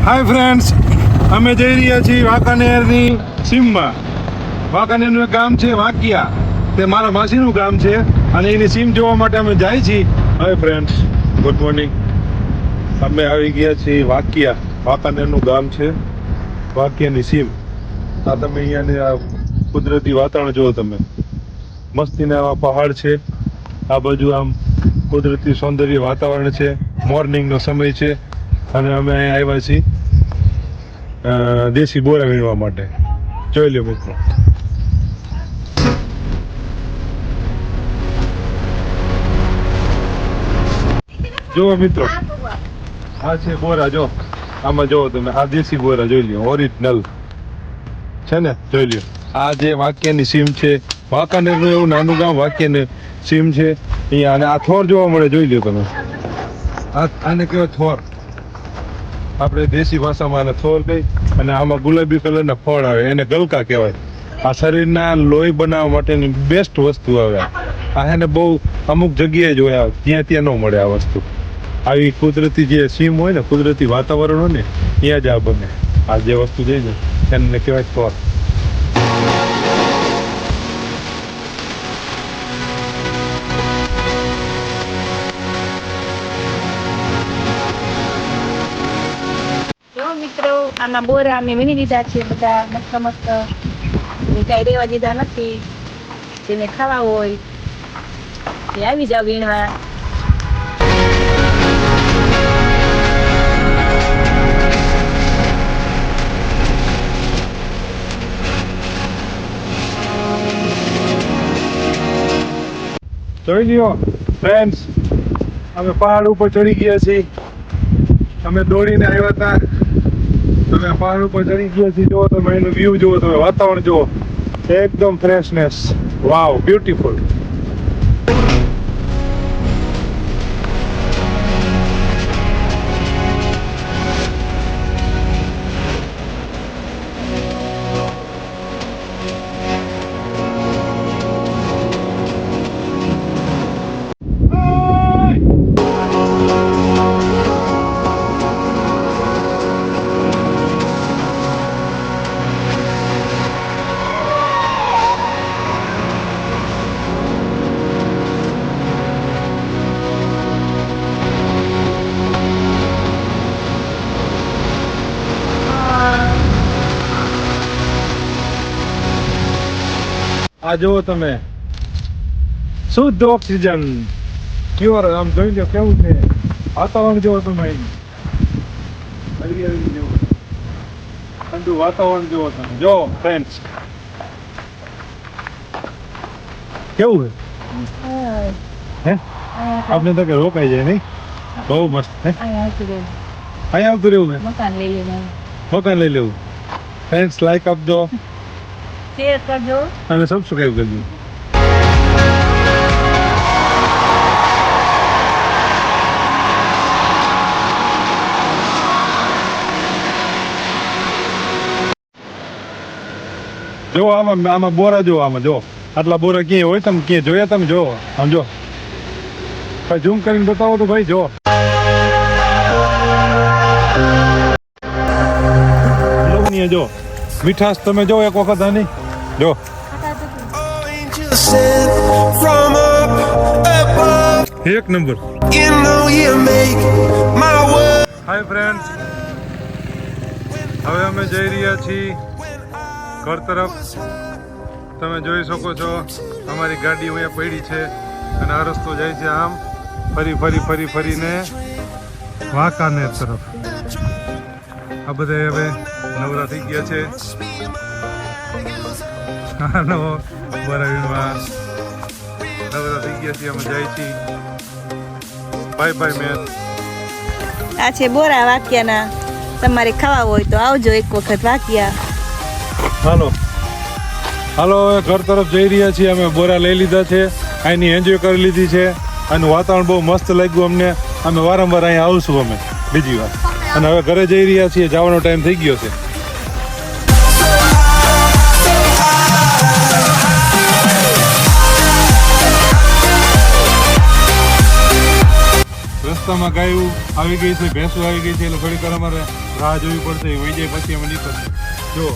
Hi friends, અમે જઈ રહ્યા છીએ વાંકાનેરની સીમમાં. વાંકાનેરનું એક ગામ છે વાંકિયા, તે મારા માસીનું ગામ છે અને એની સીમ જોવા માટે અમે જાય છીએ. Hi friends, good morning. અમે આવી ગયા છીએ વાંકિયા. વાંકાનેરનું ગામ છે, વાંકિયાની સીમ. આ તમે અહીંયાની આ કુદરતી વાતાવરણ જુઓ તમે. મસ્તીના આવા પહાડ છે, આ બાજુ આમ કુદરતી સૌંદર્ય વાતાવરણ છે. મોર્નિંગનો સમય છે અને અમે અહીંયા આવ્યા છીએ દેશી બોરા વીણવા માટે. જોઈ લો મિત્રો. જુઓ મિત્રો, આ છે બોરા. જો આમાં જુઓ તમે, આ દેશી બોરા જોઈ લો, ઓરિજિનલ છે ને. જોઈ લો, આ જે વાંકિયાની સીમ છે, વાંકાનેરનું એવું નાનું ગામ વાંકિયાની સીમ છે અહીંયા. અને આ થોર જોવા મળે, જોઈ લો તમે. આને કહેવાય થોર, આપણે દેશી ભાષામાં આને થોર કહી. અને આમાં ગુલાબી કલરના ફળ આવે, એને ગલકા કહેવાય. આ શરીરના લોહી બનાવવા માટેની બેસ્ટ વસ્તુ આવે. આ એને બહુ અમુક જગ્યાએ જોયા, ત્યાં ન મળે આ વસ્તુ. આવી કુદરતી જે સીમ હોય ને, કુદરતી વાતાવરણ હોય ને, ત્યાં જ આ બને. આ જે વસ્તુ છે ને એને કહેવાય થોર. મિત્રો, આના બોરા અમે વીણી દીધા છે બધા મસ્ત મસ્ત. કઈ રેવા દીધા નથી. જેને ખાવા હોય તે આવી જાવ વીણવા. જોઈ લ્યો ફ્રેન્ડ્સ, અમે પહાડ ઉપર ચડી ગયા છીએ. અમે દોડીને આવ્યા હતા, તમે પહાડ ઉપર ચડી ગયા છીએ. જુઓ તમે એનું વ્યૂ જુઓ, તમે વાતાવરણ જુઓ, એકદમ ફ્રેશનેસ. વાવ, બ્યુટીફુલ. આ જુઓ તમે, શુદ્ધ ઓક્સિજન, પ્યોર. આમ જોઈ લો કેવું છે વાતાવરણ. જુઓ તમે, હરિયાળી જેવું ઠંડુ વાતાવરણ જુઓ તમે. જો ફ્રેન્ડ્સ, કેવું છે હે? આપણે તો કે રોકાઈ જાય નહીં, બહુ મસ્ત હે. અહીંયા આવતું રહેવું ને, મકાન લઈ લેવું. મકાન લઈ લેવું. ફ્રેન્ડ્સ, લાઈક આપજો, શેર કરજો અને સબસ્ક્રાઈબ કરજો. જો આમાં બોરા જો, આમાં જો આટલા બોરા ક્યાંય હોય? તમે ક્યાંય જોયા? તમે જો આમ જો, ભાઈ ઝૂમ કરીને બતાવો તો ભાઈ. જો લવણીય, જો મીઠાશ તમે જો એક વખત આની જો. એક નંબર. હાય ફ્રેન્ડ્સ, હવે અમે જઈ રહ્યા છીએ ઘર તરફ. તમે જોઈ શકો છો અમારી ગાડી અહીંયા પડી છે અને આ રસ્તો જાય છે આમ ફરીને વાંકાનેર તરફ. આ બધા હવે નવરા થઈ ગયા છે. નવો બોરા વીણવા નવરા થઈ ગયા છીએ. અમે જાય છીએ. Bye bye man. આ છે બોરા વાંકિયાના. તમારે ખાવા હોય તો આવજો એક વખત વાંકિયા. હાલો હાલો, હવે ઘર તરફ જઈ રહ્યા છીએ. અમે બોરા લઈ લીધા છે, અહીંની એન્જોય કરી લીધી છે. આનું વાતાવરણ બહુ મસ્ત લાગ્યું અમને. અમે વારંવાર અહીંયા આવશું અમે બીજી વાર. અને હવે ઘરે જઈ રહ્યા છીએ, જવાનો ટાઈમ થઈ ગયો છે. રસ્તામાં ગાયું આવી ગઈ છે, ભેંસો આવી ગઈ છે, એટલે ઘડીક વાર અમારે રાહ જોવી પડશે, વહી જાય પછી અમે નીકળશે. જો